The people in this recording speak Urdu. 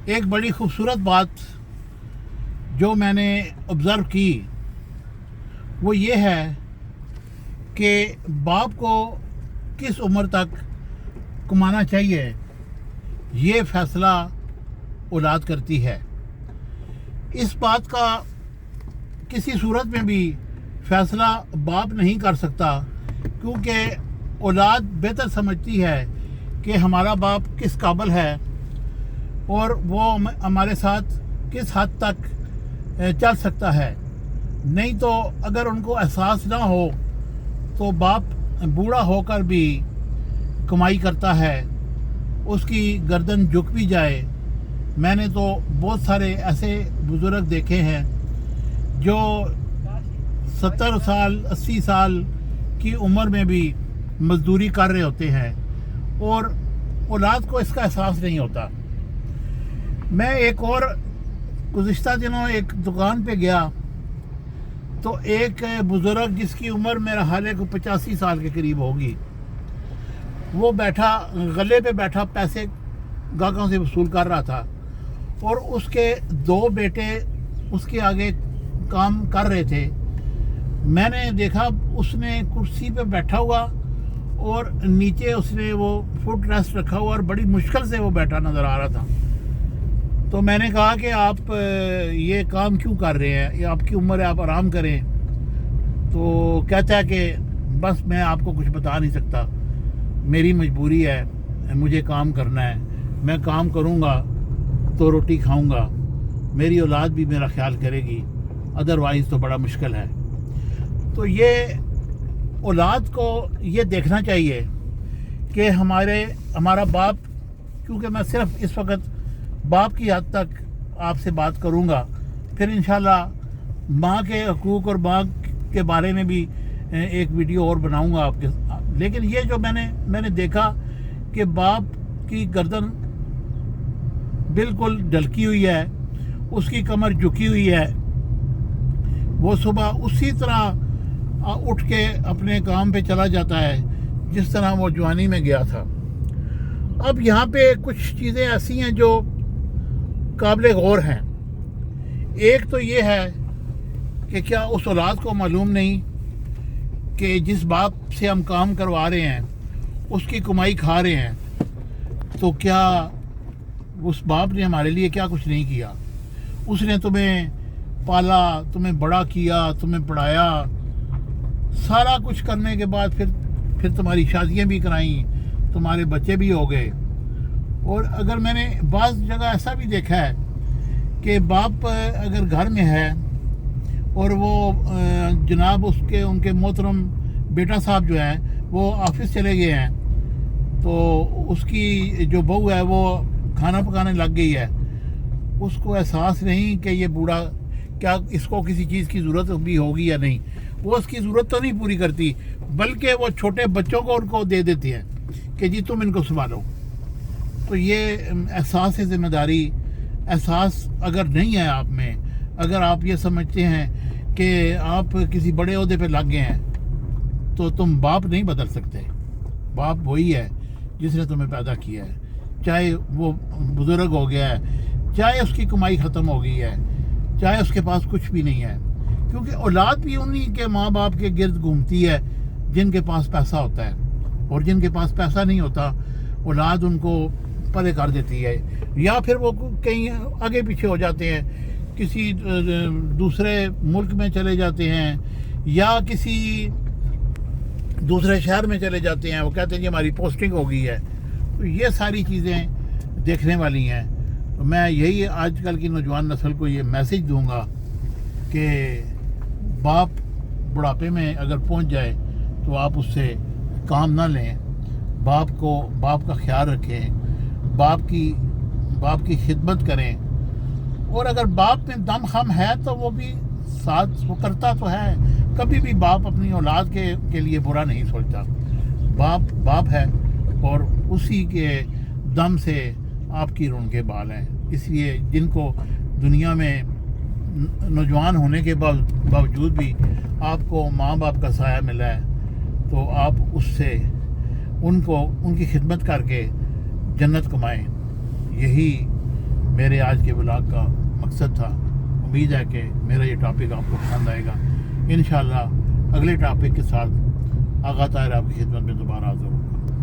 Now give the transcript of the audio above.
ایک بڑی خوبصورت بات جو میں نے آبزرو کی وہ یہ ہے کہ باپ کو کس عمر تک کمانا چاہیے یہ فیصلہ اولاد کرتی ہے. اس بات کا کسی صورت میں بھی فیصلہ باپ نہیں کر سکتا، کیونکہ اولاد بہتر سمجھتی ہے کہ ہمارا باپ کس قابل ہے اور وہ ہمارے ساتھ کس حد تک چل سکتا ہے. نہیں تو اگر ان کو احساس نہ ہو تو باپ بوڑھا ہو کر بھی کمائی کرتا ہے، اس کی گردن جھک بھی جائے. میں نے تو بہت سارے ایسے بزرگ دیکھے ہیں جو 70 سال 80 سال کی عمر میں بھی مزدوری کر رہے ہوتے ہیں اور اولاد کو اس کا احساس نہیں ہوتا. میں ایک اور گزشتہ دنوں ایک دکان پہ گیا تو ایک بزرگ جس کی عمر میرا حال ہے کو 85 سال کے قریب ہوگی، وہ بیٹھا غلے پہ بیٹھا پیسے گاہکوں سے وصول کر رہا تھا اور اس کے 2 بیٹے اس کے آگے کام کر رہے تھے. میں نے دیکھا اس نے کرسی پہ بیٹھا ہوا اور نیچے اس نے وہ فٹ ریسٹ رکھا ہوا اور بڑی مشکل سے وہ بیٹھا نظر آ رہا تھا. تو میں نے کہا کہ آپ یہ کام کیوں کر رہے ہیں، یہ آپ کی عمر ہے، آپ آرام کریں. تو کہتا ہے کہ بس میں آپ کو کچھ بتا نہیں سکتا، میری مجبوری ہے، مجھے کام کرنا ہے، میں کام کروں گا تو روٹی کھاؤں گا، میری اولاد بھی میرا خیال کرے گی، ادروائز تو بڑا مشکل ہے. تو یہ اولاد کو یہ دیکھنا چاہیے کہ ہمارا باپ، کیونکہ میں صرف اس وقت باپ کی حد تک آپ سے بات کروں گا، پھر انشاءاللہ ماں کے حقوق اور ماں کے بارے میں بھی ایک ویڈیو اور بناؤں گا آپ کے. لیکن یہ جو میں نے دیکھا کہ باپ کی گردن بالکل ڈھلکی ہوئی ہے، اس کی کمر جھکی ہوئی ہے، وہ صبح اسی طرح اٹھ کے اپنے کام پہ چلا جاتا ہے جس طرح وہ جوانی میں گیا تھا. اب یہاں پہ کچھ چیزیں ایسی ہیں جو قابل غور ہیں. ایک تو یہ ہے کہ کیا اس اولاد کو معلوم نہیں کہ جس باپ سے ہم کام کروا رہے ہیں اس کی کمائی کھا رہے ہیں، تو کیا اس باپ نے ہمارے لیے کیا کچھ نہیں کیا؟ اس نے تمہیں پالا، تمہیں بڑا کیا، تمہیں پڑھایا، سارا کچھ کرنے کے بعد پھر تمہاری شادیاں بھی کرائیں، تمہارے بچے بھی ہو گئے. اور اگر میں نے بعض جگہ ایسا بھی دیکھا ہے کہ باپ اگر گھر میں ہے اور وہ جناب ان کے محترم بیٹا صاحب جو ہیں وہ آفس چلے گئے ہیں، تو اس کی جو بہو ہے وہ کھانا پکانے لگ گئی ہے. اس کو احساس نہیں کہ یہ بوڑھا کیا اس کو کسی چیز کی ضرورت بھی ہوگی یا نہیں. وہ اس کی ضرورت تو نہیں پوری کرتی، بلکہ وہ چھوٹے بچوں کو ان کو دے دیتی ہے کہ جی تم ان کو سنبھالو. تو یہ احساس ذمہ داری احساس اگر نہیں ہے آپ میں، اگر آپ یہ سمجھتے ہیں کہ آپ کسی بڑے عہدے پہ لگ گئے ہیں، تو تم باپ نہیں بدل سکتے. باپ وہی ہے جس نے تمہیں پیدا کیا ہے، چاہے وہ بزرگ ہو گیا ہے، چاہے اس کی کمائی ختم ہو گئی ہے، چاہے اس کے پاس کچھ بھی نہیں ہے. کیونکہ اولاد بھی انہی کے ماں باپ کے گرد گھومتی ہے جن کے پاس پیسہ ہوتا ہے، اور جن کے پاس پیسہ نہیں ہوتا اولاد ان کو پرے کر دیتی ہے، یا پھر وہ کہیں آگے پیچھے ہو جاتے ہیں، کسی دوسرے ملک میں چلے جاتے ہیں یا کسی دوسرے شہر میں چلے جاتے ہیں. وہ کہتے ہیں کہ ہماری پوسٹنگ ہو گئی ہے. تو یہ ساری چیزیں دیکھنے والی ہیں. میں یہی آج کل کی نوجوان نسل کو یہ میسج دوں گا کہ باپ بڑھاپے میں اگر پہنچ جائے تو آپ اس سے کام نہ لیں، باپ کا خیال رکھیں، باپ کی خدمت کریں. اور اگر باپ میں دم خم ہے تو وہ بھی ساتھ وہ کرتا تو ہے. کبھی بھی باپ اپنی اولاد کے لیے برا نہیں سوچتا. باپ ہے اور اسی کے دم سے آپ کی رون کے بال ہیں. اس لیے جن کو دنیا میں نوجوان ہونے کے باوجود بھی آپ کو ماں باپ کا سایہ ملا ہے، تو آپ اس سے ان کی خدمت کر کے جنت کمائیں. یہی میرے آج کے بلاگ کا مقصد تھا. امید ہے کہ میرا یہ ٹاپک آپ کو پسند آئے گا. انشاءاللہ اگلے ٹاپک کے ساتھ آغا طاہر آپ کی خدمت میں دوبارہ حاضر ہوگا.